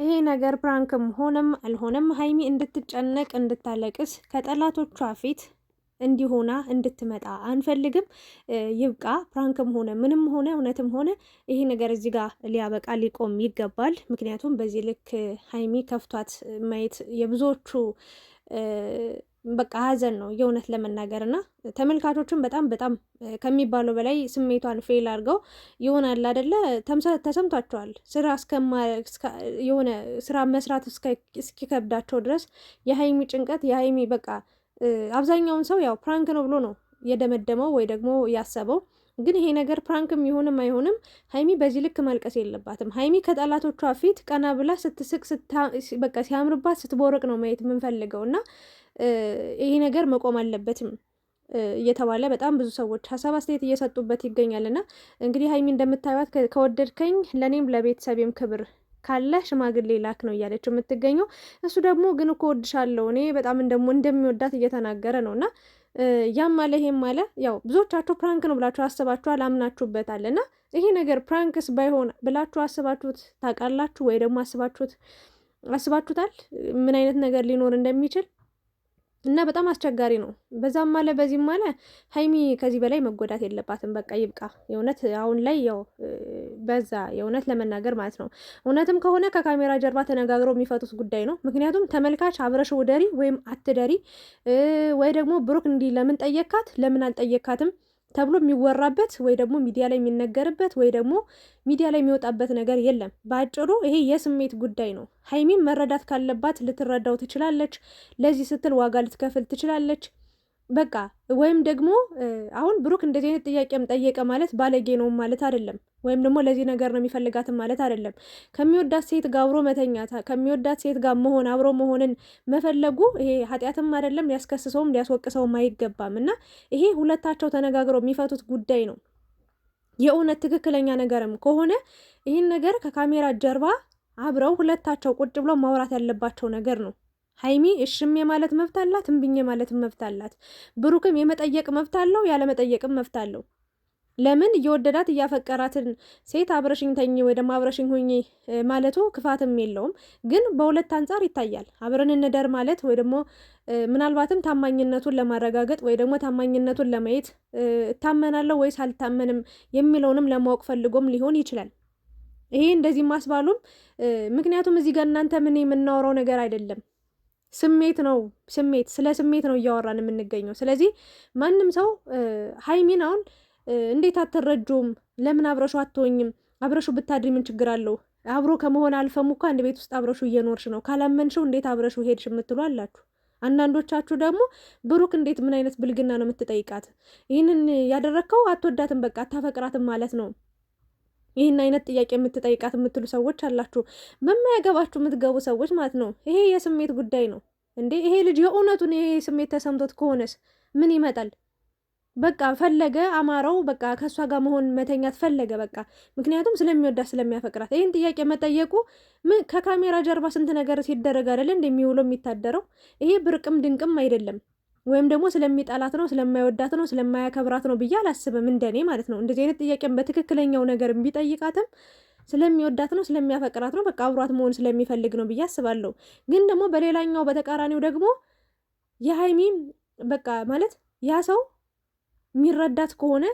ይሄ ነገር ፕራንክም ሆነም አልሆነም ሀይሚ እንድትጨነቅ እንድታለቅስ ከጠላቶቿ ፊት እንዲሆና እንድትመጣ አንፈልግም። ይብቃ። ፕራንክም ሆነ ምንም ሆነ እውነትም ሆነ ይሄ ነገር እዚህ ጋር ሊያበቃ ሊቆም ይገባል። ምክንያቱም በዚህ ልክ ሀይሚ ከፍቷት ማየት የብዙዎቹ በቃ ሀዘን ነው የእውነት ለመናገር እና ተመልካቾችን በጣም ከሚባለው በላይ ስሜቷን ፌል አድርገው ይሆናል አይደለ ተሰምቷቸዋል። የሆነ ስራ መስራት እስኪከብዳቸው ድረስ የሀይሚ ጭንቀት የሀይሚ በቃ አብዛኛውን ሰው ያው ፕራንክ ነው ብሎ ነው የደመደመው ወይ ደግሞ ያሰበው። ግን ይሄ ነገር ፕራንክም ይሁንም አይሆንም ሀይሚ በዚህ ልክ ማልቀስ የለባትም። ሀይሚ ከጠላቶቿ ፊት ቀና ብላ ስትስቅ በቃ ሲያምርባት ስትቦርቅ ነው ማየት የምንፈልገው እና ይሄ ነገር መቆም አለበትም እየተባለ በጣም ብዙ ሰዎች ሀሳብ አስተያየት እየሰጡበት ይገኛል። እና እንግዲህ ሀይሚ እንደምታዩት ከወደድከኝ ለእኔም ለቤተሰቤም ክብር ካለ ሽማግሌ ላክ ነው እያለች የምትገኘው። እሱ ደግሞ ግን እኮ ወድሻለሁ እኔ በጣም እንደሚወዳት እየተናገረ ነው። እና ያም አለ ይሄም አለ ያው ብዙዎቻችሁ ፕራንክ ነው ብላችሁ አስባችኋል፣ አምናችሁበታል። እና ይሄ ነገር ፕራንክስ ባይሆን ብላችሁ አስባችሁት ታውቃላችሁ ወይ ደግሞ አስባችሁታል ምን አይነት ነገር ሊኖር እንደሚችል? እና በጣም አስቸጋሪ ነው። በዛም አለ በዚህም አለ ሀይሚ ከዚህ በላይ መጎዳት የለባትም። በቃ ይብቃ። የእውነት አሁን ላይ ያው በዛ የእውነት ለመናገር ማለት ነው። እውነትም ከሆነ ከካሜራ ጀርባ ተነጋግረው የሚፈቱት ጉዳይ ነው። ምክንያቱም ተመልካች አብረሽ ውደሪ ወይም አትደሪ ወይ ደግሞ ብሩክ እንዲህ ለምን ጠየካት ለምን አልጠየካትም ተብሎ የሚወራበት ወይ ደግሞ ሚዲያ ላይ የሚነገርበት ወይ ደግሞ ሚዲያ ላይ የሚወጣበት ነገር የለም። በአጭሩ ይሄ የስሜት ጉዳይ ነው። ሀይሚም መረዳት ካለባት ልትረዳው ትችላለች። ለዚህ ስትል ዋጋ ልትከፍል ትችላለች። በቃ ወይም ደግሞ አሁን ብሩክ እንደዚህ አይነት ጥያቄም ጠየቀ ማለት ባለጌ ነው ማለት አይደለም። ወይም ደግሞ ለዚህ ነገር ነው የሚፈልጋትም ማለት አይደለም። ከሚወዳት ሴት ጋር አብሮ መተኛት፣ ከሚወዳት ሴት ጋር መሆን፣ አብሮ መሆንን መፈለጉ ይሄ ኃጢአትም አይደለም፣ ሊያስከስሰውም ሊያስወቅሰውም አይገባም። እና ይሄ ሁለታቸው ተነጋግረው የሚፈቱት ጉዳይ ነው። የእውነት ትክክለኛ ነገርም ከሆነ ይህን ነገር ከካሜራ ጀርባ አብረው ሁለታቸው ቁጭ ብለው ማውራት ያለባቸው ነገር ነው። ሀይሚ እሽም የማለት መብት አላት፣ እምብኝ ማለት መብት አላት። ብሩክም የመጠየቅ መብት አለው፣ ያለመጠየቅም መብት አለው። ለምን እየወደዳት እያፈቀራትን ሴት አብረሽኝ ተኝ ወይ ደግሞ አብረሽኝ ሁኚ ማለቱ ክፋትም የለውም። ግን በሁለት አንጻር ይታያል። አብረን እንደር ማለት ወይ ደግሞ ምናልባትም ታማኝነቱን ለማረጋገጥ ወይ ደግሞ ታማኝነቱን ለማየት እታመናለሁ ወይስ አልታመንም የሚለውንም ለማወቅ ፈልጎም ሊሆን ይችላል። ይሄ እንደዚህ ማስባሉም ምክንያቱም እዚህ ጋር እናንተ ምን የምናወራው ነገር አይደለም። ስለ ስሜት ነው እያወራን የምንገኘው። ስለዚህ ማንም ሰው ሀይሚን አሁን እንዴት አትረጁም? ለምን አብረሹ አትሆኝም? አብረሹ ብታድሪ ምን ችግር አለው? አብሮ ከመሆን አልፈሙ እኮ አንድ ቤት ውስጥ አብረሹ እየኖርሽ ነው። ካላመንሽው እንዴት አብረሹ ሄድሽ የምትሉ አላችሁ። አንዳንዶቻችሁ ደግሞ ብሩክ እንዴት ምን አይነት ብልግና ነው የምትጠይቃት? ይህንን ያደረግከው አትወዳትም፣ በቃ አታፈቅራትም ማለት ነው። ይህን አይነት ጥያቄ የምትጠይቃት የምትሉ ሰዎች አላችሁ። በማያገባችሁ የምትገቡ ሰዎች ማለት ነው። ይሄ የስሜት ጉዳይ ነው እንዴ! ይሄ ልጅ የእውነቱን ይሄ ስሜት ተሰምቶት ከሆነስ ምን ይመጣል? በቃ ፈለገ፣ አማረው፣ በቃ ከእሷ ጋር መሆን መተኛት ፈለገ፣ በቃ ምክንያቱም ስለሚወዳት ስለሚያፈቅራት። ይህን ጥያቄ መጠየቁ ከካሜራ ጀርባ ስንት ነገር ሲደረግ አይደለ እንደሚውለው የሚታደረው። ይሄ ብርቅም ድንቅም አይደለም። ወይም ደግሞ ስለሚጠላት ነው ስለማይወዳት ነው ስለማያከብራት ነው ብዬ አላስብም፣ እንደኔ ማለት ነው። እንደዚህ አይነት ጥያቄም በትክክለኛው ነገር ቢጠይቃትም ስለሚወዳት ነው ስለሚያፈቅራት ነው፣ በቃ አብሯት መሆን ስለሚፈልግ ነው ብዬ አስባለሁ። ግን ደግሞ በሌላኛው በተቃራኒው ደግሞ የሀይሚ በቃ ማለት ያ ሰው የሚረዳት ከሆነ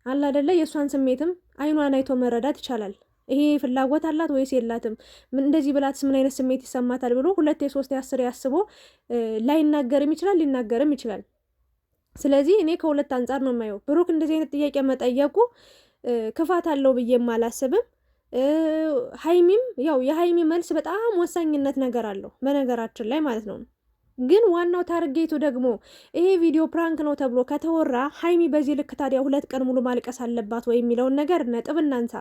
አለ አይደለ የእሷን ስሜትም አይኗን አይቶ መረዳት ይቻላል። ይሄ ፍላጎት አላት ወይስ የላትም? እንደዚህ ብላትስ ምን አይነት ስሜት ይሰማታል ብሎ 2 3 10 ያስቦ ላይናገርም ይችላል ሊናገርም ይችላል። ስለዚህ እኔ ከሁለት አንጻር ነው የማየው። ብሩክ እንደዚህ አይነት ጥያቄ መጠየቁ ክፋት አለው ብዬም አላስብም። ሀይሚም ያው የሀይሚ መልስ በጣም ወሳኝነት ነገር አለው በነገራችን ላይ ማለት ነው። ግን ዋናው ታርጌቱ ደግሞ ይሄ ቪዲዮ ፕራንክ ነው ተብሎ ከተወራ ሀይሚ በዚህ ልክ ታዲያ 2 ቀን ሙሉ ማልቀስ አለባት ወይ የሚለውን ነገር ነጥብ እናንሳ።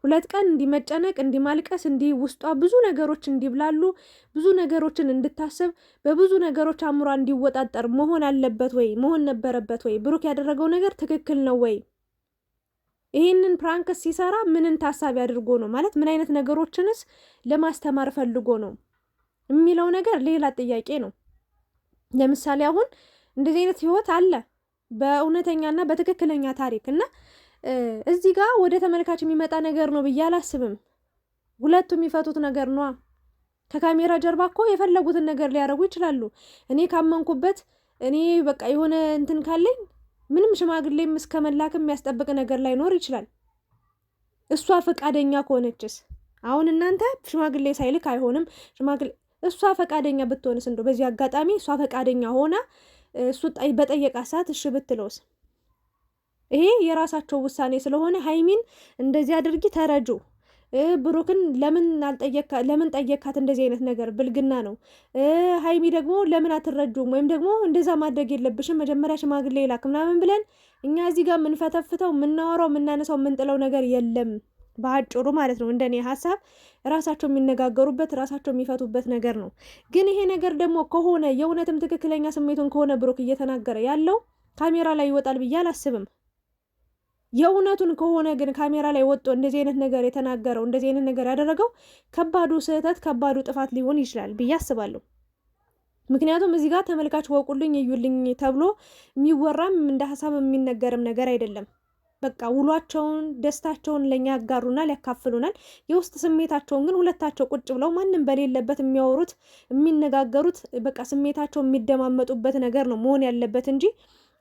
2 ቀን እንዲመጨነቅ እንዲማልቀስ እንዲህ ውስጧ ብዙ ነገሮች እንዲብላሉ ብዙ ነገሮችን እንድታስብ በብዙ ነገሮች አእምሯ እንዲወጣጠር መሆን አለበት ወይ? መሆን ነበረበት ወይ? ብሩክ ያደረገው ነገር ትክክል ነው ወይ? ይህንን ፕራንክስ ሲሰራ ምንን ታሳቢ አድርጎ ነው ማለት ምን አይነት ነገሮችንስ ለማስተማር ፈልጎ ነው የሚለው ነገር ሌላ ጥያቄ ነው። ለምሳሌ አሁን እንደዚህ አይነት ህይወት አለ በእውነተኛና በትክክለኛ ታሪክ እና እዚህ ጋር ወደ ተመልካች የሚመጣ ነገር ነው ብዬ አላስብም። ሁለቱም የሚፈቱት ነገር ነው። ከካሜራ ጀርባ እኮ የፈለጉትን ነገር ሊያደርጉ ይችላሉ። እኔ ካመንኩበት እኔ በቃ የሆነ እንትን ካለኝ ምንም ሽማግሌም እስከ መላክም የሚያስጠብቅ ነገር ላይኖር ይችላል። እሷ ፈቃደኛ ከሆነችስ? አሁን እናንተ ሽማግሌ ሳይልክ አይሆንም ሽማግሌ እሷ ፈቃደኛ ብትሆንስ? እንደው በዚህ አጋጣሚ እሷ ፈቃደኛ ሆና እሱ በጠየቃት ሰዓት እሺ ብትለውስ? ይሄ የራሳቸው ውሳኔ ስለሆነ ሀይሚን እንደዚህ አድርጊ ተረጁ። ብሩክን ለምን ጠየካት? እንደዚህ አይነት ነገር ብልግና ነው። ሀይሚ ደግሞ ለምን አትረጁም? ወይም ደግሞ እንደዛ ማድረግ የለብሽም መጀመሪያ ሽማግሌ ላክ ምናምን ብለን እኛ እዚህ ጋር የምንፈተፍተው የምናወራው የምናነሳው የምንጥለው ነገር የለም። በአጭሩ ማለት ነው እንደኔ ሀሳብ ራሳቸው የሚነጋገሩበት ራሳቸው የሚፈቱበት ነገር ነው። ግን ይሄ ነገር ደግሞ ከሆነ የእውነትም ትክክለኛ ስሜቱን ከሆነ ብሩክ እየተናገረ ያለው ካሜራ ላይ ይወጣል ብዬ አላስብም። የእውነቱን ከሆነ ግን ካሜራ ላይ ወጥቶ እንደዚህ አይነት ነገር የተናገረው እንደዚህ አይነት ነገር ያደረገው ከባዱ ስህተት ከባዱ ጥፋት ሊሆን ይችላል ብዬ አስባለሁ። ምክንያቱም እዚህ ጋር ተመልካች ወቁልኝ እዩልኝ ተብሎ የሚወራም እንደ ሀሳብ የሚነገርም ነገር አይደለም። በቃ ውሏቸውን ደስታቸውን ለኛ ያጋሩናል፣ ያካፍሉናል። የውስጥ ስሜታቸውን ግን ሁለታቸው ቁጭ ብለው ማንም በሌለበት የሚያወሩት የሚነጋገሩት በቃ ስሜታቸው የሚደማመጡበት ነገር ነው መሆን ያለበት እንጂ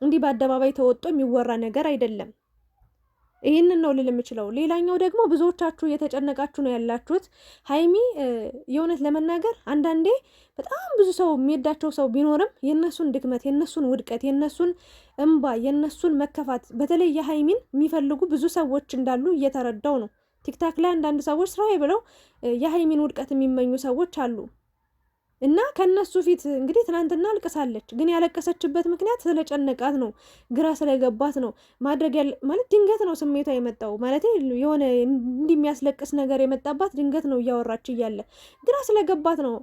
እንዲህ በአደባባይ ተወጥቶ የሚወራ ነገር አይደለም። ይህንን ነው ልል የምችለው። ሌላኛው ደግሞ ብዙዎቻችሁ እየተጨነቃችሁ ነው ያላችሁት። ሀይሚ የእውነት ለመናገር አንዳንዴ በጣም ብዙ ሰው የሚወዳቸው ሰው ቢኖርም የእነሱን ድክመት፣ የእነሱን ውድቀት፣ የእነሱን እንባ፣ የእነሱን መከፋት በተለይ የሀይሚን የሚፈልጉ ብዙ ሰዎች እንዳሉ እየተረዳው ነው። ቲክታክ ላይ አንዳንድ ሰዎች ስራዬ ብለው የሀይሚን ውድቀት የሚመኙ ሰዎች አሉ። እና ከነሱ ፊት እንግዲህ ትናንትና አልቅሳለች። ግን ያለቀሰችበት ምክንያት ስለጨነቃት ነው፣ ግራ ስለገባት ነው። ማድረግ ማለት ድንገት ነው ስሜቷ የመጣው ማለት የሆነ እንዲህ የሚያስለቅስ ነገር የመጣባት ድንገት ነው። እያወራች እያለ ግራ ስለገባት ነው።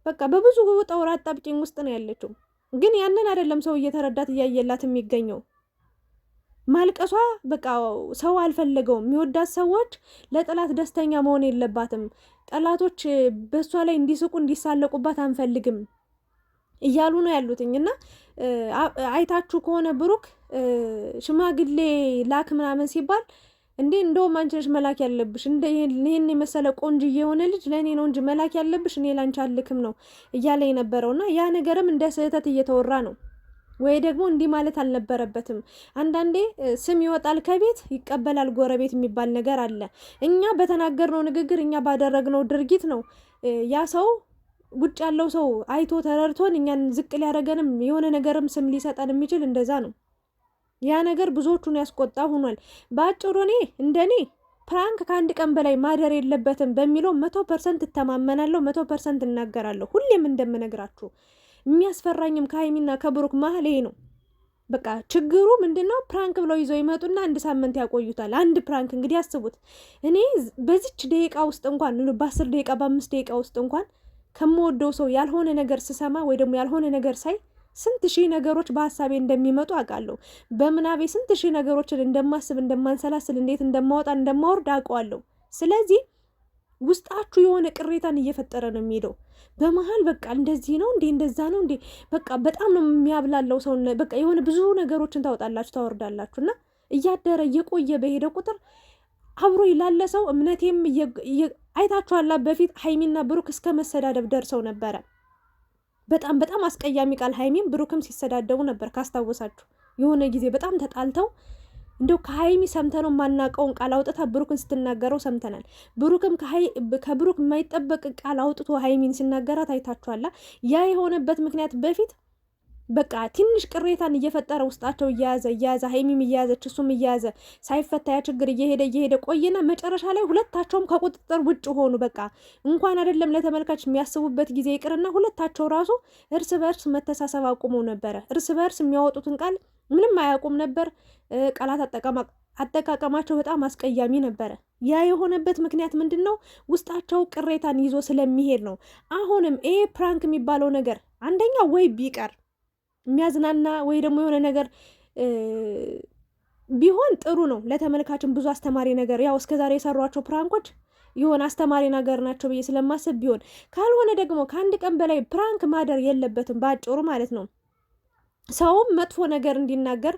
በቃ በብዙ ውጣ ውረድ አጣብቂኝ ውስጥ ነው ያለችው። ግን ያንን አይደለም ሰው እየተረዳት እያየላት የሚገኘው። ማልቀሷ በቃ ሰው አልፈለገውም። የሚወዳት ሰዎች ለጠላት ደስተኛ መሆን የለባትም። ጠላቶች በእሷ ላይ እንዲስቁ እንዲሳለቁባት አንፈልግም እያሉ ነው ያሉትኝ። እና አይታችሁ ከሆነ ብሩክ ሽማግሌ ላክ ምናምን ሲባል እንዴ እንደውም አንቺ ነሽ መላክ ያለብሽ፣ ይህን የመሰለ ቆንጅዬ የሆነ ልጅ ለእኔ ነው እንጂ መላክ ያለብሽ እኔ ላንቺ አልክም ነው እያለ የነበረውና ያ ነገርም እንደ ስህተት እየተወራ ነው። ወይ ደግሞ እንዲህ ማለት አልነበረበትም። አንዳንዴ ስም ይወጣል ከቤት ይቀበላል ጎረቤት የሚባል ነገር አለ። እኛ በተናገርነው ንግግር እኛ ባደረግነው ድርጊት ነው ያ ሰው ውጭ ያለው ሰው አይቶ ተረድቶን እኛን ዝቅ ሊያደርገንም የሆነ ነገርም ስም ሊሰጠን የሚችል እንደዛ ነው። ያ ነገር ብዙዎቹን ያስቆጣ ሆኗል። በአጭሩ እኔ እንደኔ ፕራንክ ከአንድ ቀን በላይ ማደር የለበትም በሚለው 100% እተማመናለሁ፣ 100% እናገራለሁ። ሁሌም እንደምነግራችሁ የሚያስፈራኝም ከሀይሚና ከብሩክ መሀል ይሄ ነው። በቃ ችግሩ ምንድነው? ፕራንክ ብለው ይዘው ይመጡና 1 ሳምንት ያቆዩታል። አንድ ፕራንክ እንግዲህ አስቡት። እኔ በዚች ደቂቃ ውስጥ እንኳን በ10 ደቂቃ በ5 ደቂቃ ውስጥ እንኳን ከምወደው ሰው ያልሆነ ነገር ስሰማ ወይ ደግሞ ያልሆነ ነገር ሳይ ስንት ሺህ ነገሮች በሀሳቤ እንደሚመጡ አውቃለሁ። በምናቤ ስንት ሺህ ነገሮችን እንደማስብ፣ እንደማንሰላስል፣ እንዴት እንደማወጣ እንደማወርድ አውቀዋለሁ። ስለዚህ ውስጣችሁ የሆነ ቅሬታን እየፈጠረ ነው የሚሄደው። በመሀል በቃ እንደዚህ ነው እንዴ እንደዛ ነው እንዴ በቃ በጣም ነው የሚያብላለው ሰው። በቃ የሆነ ብዙ ነገሮችን ታወጣላችሁ ታወርዳላችሁ። እና እያደረ እየቆየ በሄደ ቁጥር አብሮ ላለ ሰው እምነቴም አይታችኋላ። በፊት ሀይሚና ብሩክ እስከ መሰዳደብ ደርሰው ነበረ። በጣም በጣም አስቀያሚ ቃል ሀይሚም ብሩክም ሲሰዳደቡ ነበር ካስታወሳችሁ። የሆነ ጊዜ በጣም ተጣልተው እንደው ከሀይሚ ሰምተነው የማናውቀውን ቃል አውጥታ ብሩክን ስትናገረው ሰምተናል። ብሩክም ከብሩክ የማይጠበቅ ቃል አውጥቶ ሀይሚን ሲናገራት አይታችኋላ። ያ የሆነበት ምክንያት በፊት በቃ ትንሽ ቅሬታን እየፈጠረ ውስጣቸው እየያዘ ሀይሚም እየያዘች እሱም እየያዘ ሳይፈታ ያ ችግር እየሄደ ቆየና መጨረሻ ላይ ሁለታቸውም ከቁጥጥር ውጭ ሆኑ። በቃ እንኳን አይደለም ለተመልካች የሚያስቡበት ጊዜ ይቅርና ሁለታቸው ራሱ እርስ በእርስ መተሳሰብ አቁመው ነበረ። እርስ በእርስ የሚያወጡትን ቃል ምንም አያውቁም ነበር። ቃላት አጠቃቀማቸው በጣም አስቀያሚ ነበረ። ያ የሆነበት ምክንያት ምንድን ነው? ውስጣቸው ቅሬታን ይዞ ስለሚሄድ ነው። አሁንም ይሄ ፕራንክ የሚባለው ነገር አንደኛ ወይ ቢቀር የሚያዝናና ወይ ደግሞ የሆነ ነገር ቢሆን ጥሩ ነው። ለተመልካችን ብዙ አስተማሪ ነገር ያው እስከዛሬ የሰሯቸው ፕራንኮች የሆነ አስተማሪ ነገር ናቸው ብዬ ስለማስብ ቢሆን፣ ካልሆነ ደግሞ ከአንድ ቀን በላይ ፕራንክ ማደር የለበትም። በአጭሩ ማለት ነው። ሰውም መጥፎ ነገር እንዲናገር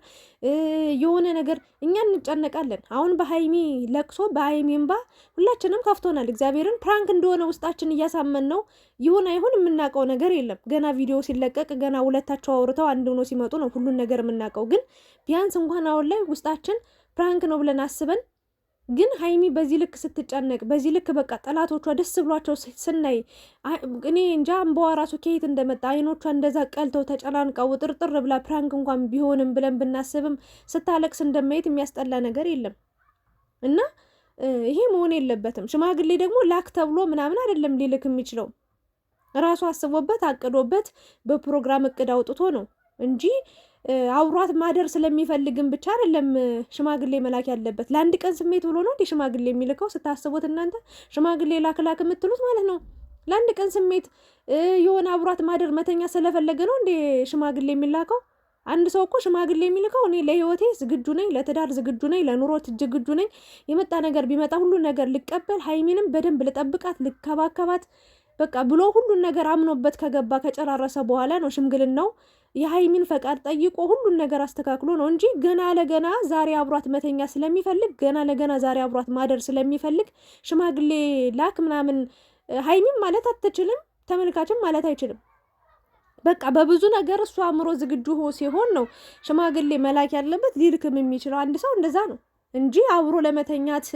የሆነ ነገር እኛ እንጨነቃለን። አሁን በሀይሚ ለቅሶ በሀይሚ እንባ ሁላችንም ከፍቶናል። እግዚአብሔርን ፕራንክ እንደሆነ ውስጣችን እያሳመን ነው። ይሁን አይሁን የምናውቀው ነገር የለም። ገና ቪዲዮ ሲለቀቅ ገና ሁለታቸው አውርተው አንድ ሆኖ ሲመጡ ነው ሁሉን ነገር የምናውቀው። ግን ቢያንስ እንኳን አሁን ላይ ውስጣችን ፕራንክ ነው ብለን አስበን ግን ሀይሚ በዚህ ልክ ስትጨነቅ በዚህ ልክ በቃ ጠላቶቿ ደስ ብሏቸው ስናይ እኔ እንጃ እንባዋ ራሱ ከየት እንደመጣ አይኖቿ እንደዛ ቀልተው ተጨናንቀው ጥርጥር ብላ ፕራንክ እንኳን ቢሆንም ብለን ብናስብም ስታለቅስ እንደማየት የሚያስጠላ ነገር የለም። እና ይሄ መሆን የለበትም። ሽማግሌ ደግሞ ላክ ተብሎ ምናምን አይደለም ሊልክ የሚችለው ራሱ አስቦበት አቅዶበት በፕሮግራም እቅድ አውጥቶ ነው እንጂ አውሯት ማደር ስለሚፈልግም ብቻ አይደለም ሽማግሌ መላክ ያለበት። ለአንድ ቀን ስሜት ብሎ ነው እንዴ ሽማግሌ የሚልከው? ስታስቡት እናንተ ሽማግሌ ላክ የምትሉት ማለት ነው። ለአንድ ቀን ስሜት የሆነ አብሯት ማደር መተኛ ስለፈለገ ነው እንዴ ሽማግሌ የሚላከው? አንድ ሰው እኮ ሽማግሌ የሚልከው እኔ ለህይወቴ ዝግጁ ነኝ፣ ለትዳር ዝግጁ ነኝ፣ ለኑሮ ዝግጁ ነኝ፣ የመጣ ነገር ቢመጣ ሁሉን ነገር ልቀበል፣ ሀይሚንም በደንብ ልጠብቃት፣ ልከባከባት በቃ ብሎ ሁሉን ነገር አምኖበት ከገባ ከጨራረሰ በኋላ ነው ሽምግልናው የሀይሚን ፈቃድ ጠይቆ ሁሉን ነገር አስተካክሎ ነው እንጂ ገና ለገና ዛሬ አብሯት መተኛ ስለሚፈልግ ገና ለገና ዛሬ አብሯት ማደር ስለሚፈልግ ሽማግሌ ላክ ምናምን ሀይሚን ማለት አትችልም፣ ተመልካችም ማለት አይችልም። በቃ በብዙ ነገር እሱ አእምሮ ዝግጁ ሲሆን ነው ሽማግሌ መላክ ያለበት። ሊልክም የሚችለው አንድ ሰው እንደዛ ነው እንጂ አብሮ ለመተኛት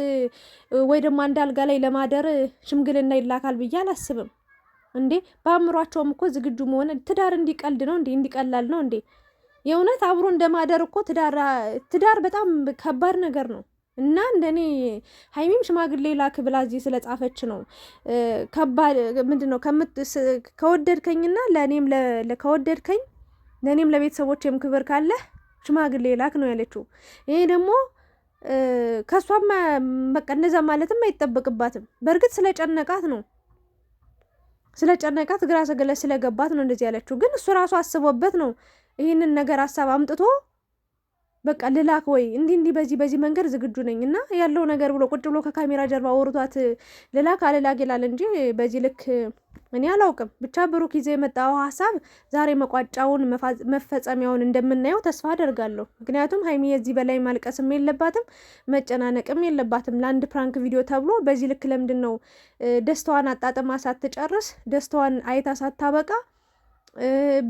ወይ ደግሞ አንድ አልጋ ላይ ለማደር ሽምግልና ይላካል ብዬ አላስብም። እንዴ በአእምሯቸውም እኮ ዝግጁ መሆን ትዳር እንዲቀልድ ነው እንዴ? እንዲቀላል ነው እንዴ? የእውነት አብሮ እንደማደር እኮ ትዳር በጣም ከባድ ነገር ነው። እና እንደኔ ሀይሚም ሽማግሌ ላክ ብላ እዚህ ስለጻፈች ነው ከባድ ምንድን ነው ከወደድከኝና ለእኔም ከወደድከኝ ለእኔም ለቤተሰቦቼም ክብር ካለህ ሽማግሌ ላክ ነው ያለችው። ይሄ ደግሞ ከእሷም በቃ እነዛ ማለትም አይጠበቅባትም። በእርግጥ ስለጨነቃት ነው ስለጨነቃት ግራ ስለገባት ነው እንደዚህ ያለችው። ግን እሱ ራሱ አስቦበት ነው ይህንን ነገር ሀሳብ አምጥቶ በቃ ልላክ ወይ እንዲህ በዚህ መንገድ ዝግጁ ነኝ እና ያለው ነገር ብሎ ቁጭ ብሎ ከካሜራ ጀርባ ወርቷት ልላክ አልላክ ይላል እንጂ በዚህ ልክ እኔ አላውቅም። ብቻ ብሩክ ይዘ የመጣው ሀሳብ ዛሬ መቋጫውን መፈጸሚያውን እንደምናየው ተስፋ አደርጋለሁ። ምክንያቱም ሀይሚ የዚህ በላይ ማልቀስም የለባትም መጨናነቅም የለባትም። ለአንድ ፕራንክ ቪዲዮ ተብሎ በዚህ ልክ ለምንድን ነው ደስታዋን አጣጥማ ሳትጨርስ ደስታዋን አይታ ሳታበቃ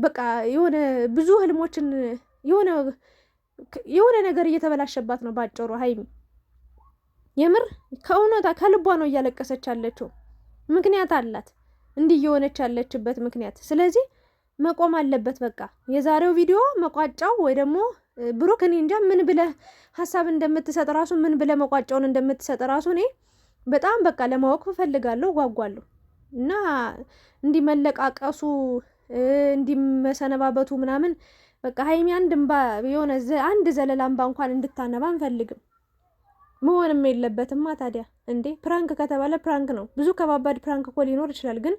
በቃ የሆነ ብዙ ህልሞችን የሆነ ነገር እየተበላሸባት ነው ባጭሩ። ሀይሚ የምር ከእውነታ ከልቧ ነው እያለቀሰች ያለችው። ምክንያት አላት እንዲህ እየሆነች ያለችበት ምክንያት። ስለዚህ መቆም አለበት በቃ የዛሬው ቪዲዮ መቋጫው። ወይ ደግሞ ብሩክ እኔ እንጃ ምን ብለህ ሀሳብ እንደምትሰጥ ራሱ ምን ብለህ መቋጫውን እንደምትሰጥ ራሱ እኔ በጣም በቃ ለማወቅ እፈልጋለሁ፣ ጓጓለሁ። እና እንዲህ መለቃቀሱ እንዲህ መሰነባበቱ ምናምን በቃ ሀይሚ አንድ ዘለላ እንባ እንኳን እንድታነባ አንፈልግም። መሆንም የለበትማ ታዲያ እንዴ። ፕራንክ ከተባለ ፕራንክ ነው። ብዙ ከባባድ ፕራንክ እኮ ሊኖር ይችላል። ግን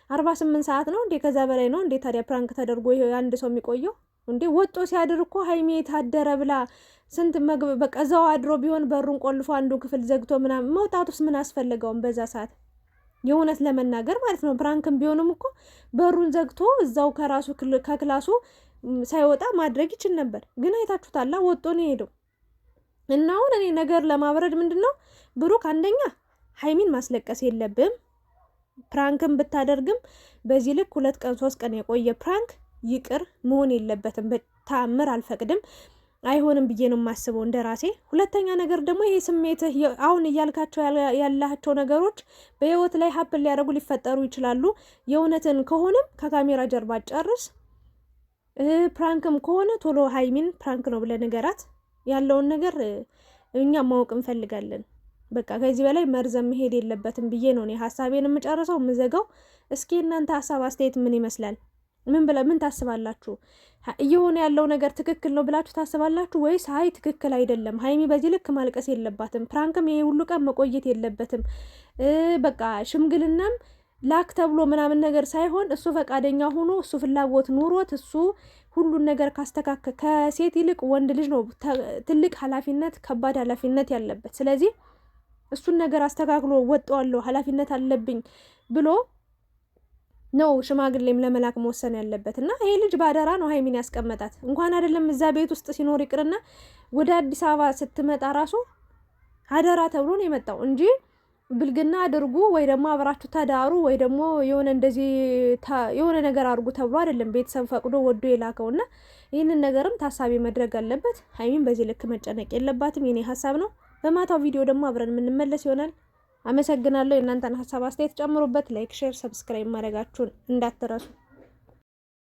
48 ሰዓት ነው እንዴ? ከዛ በላይ ነው እንዴ ታዲያ ፕራንክ ተደርጎ ይሄ አንድ ሰው የሚቆየው እንዴ? ወጦ ሲያድር እኮ ሀይሚ የታደረ ብላ ስንት በቃ እዛው አድሮ ቢሆን በሩን ቆልፎ አንዱ ክፍል ዘግቶ ምናምን መውጣቱስ ምን አስፈልገውም በዛ ሰዓት? የእውነት ለመናገር ማለት ነው። ፕራንክም ቢሆንም እኮ በሩን ዘግቶ እዛው ከራሱ ከክላሱ ሳይወጣ ማድረግ ይችል ነበር። ግን አይታችሁታላ ወጦ ነው የሄደው። እና አሁን እኔ ነገር ለማብረድ ምንድን ነው ብሩክ አንደኛ ሀይሚን ማስለቀስ የለብም። ፕራንክም ብታደርግም በዚህ ልክ 2 ቀን 3 ቀን የቆየ ፕራንክ ይቅር መሆን የለበትም። በታምር አልፈቅድም፣ አይሆንም ብዬ ነው የማስበው እንደ ራሴ። ሁለተኛ ነገር ደግሞ ይሄ ስሜት አሁን እያልካቸው ያላቸው ነገሮች በህይወት ላይ ሀፕን ሊያደርጉ ሊፈጠሩ ይችላሉ። የእውነትን ከሆነም ከካሜራ ጀርባ ጨርስ። ፕራንክም ከሆነ ቶሎ ሀይሚን ፕራንክ ነው ብለህ ንገራት። ያለውን ነገር እኛ ማወቅ እንፈልጋለን። በቃ ከዚህ በላይ መርዘም መሄድ የለበትም ብዬ ነው እኔ ሀሳቤን የምጨርሰው የምዘጋው። እስኪ እናንተ ሀሳብ አስተያየት ምን ይመስላል? ምን ታስባላችሁ? እየሆነ ያለው ነገር ትክክል ነው ብላችሁ ታስባላችሁ ወይስ አይ ትክክል አይደለም፣ ሀይሚ በዚህ ልክ ማልቀስ የለባትም፣ ፕራንክም ይሄ ሁሉ ቀን መቆየት የለበትም፣ በቃ ሽምግልናም ላክ ተብሎ ምናምን ነገር ሳይሆን እሱ ፈቃደኛ ሆኖ እሱ ፍላጎት ኑሮት እሱ ሁሉን ነገር ካስተካከለ ከሴት ይልቅ ወንድ ልጅ ነው ትልቅ ኃላፊነት ከባድ ኃላፊነት ያለበት። ስለዚህ እሱን ነገር አስተካክሎ ወጣዋለሁ ኃላፊነት አለብኝ ብሎ ነው ሽማግሌም ለመላክ መወሰን ያለበት። እና ይሄ ልጅ ባደራ ነው ሀይሚን ያስቀመጣት። እንኳን አይደለም እዛ ቤት ውስጥ ሲኖር ይቅርና ወደ አዲስ አበባ ስትመጣ ራሱ አደራ ተብሎ ነው የመጣው እንጂ ብልግና አድርጉ ወይ ደግሞ አብራችሁ ተዳሩ ወይ ደግሞ የሆነ እንደዚህ የሆነ ነገር አድርጉ ተብሎ አይደለም ቤተሰብ ፈቅዶ ወዶ የላከውና ይህንን ነገርም ታሳቢ መድረግ አለበት። ሀይሚን በዚህ ልክ መጨነቅ የለባትም። የኔ ሀሳብ ነው። በማታው ቪዲዮ ደግሞ አብረን የምንመለስ ይሆናል። አመሰግናለሁ። የእናንተን ሀሳብ አስተያየት ጨምሩበት። ላይክ፣ ሼር፣ ሰብስክራይብ ማድረጋችሁን እንዳትረሱ።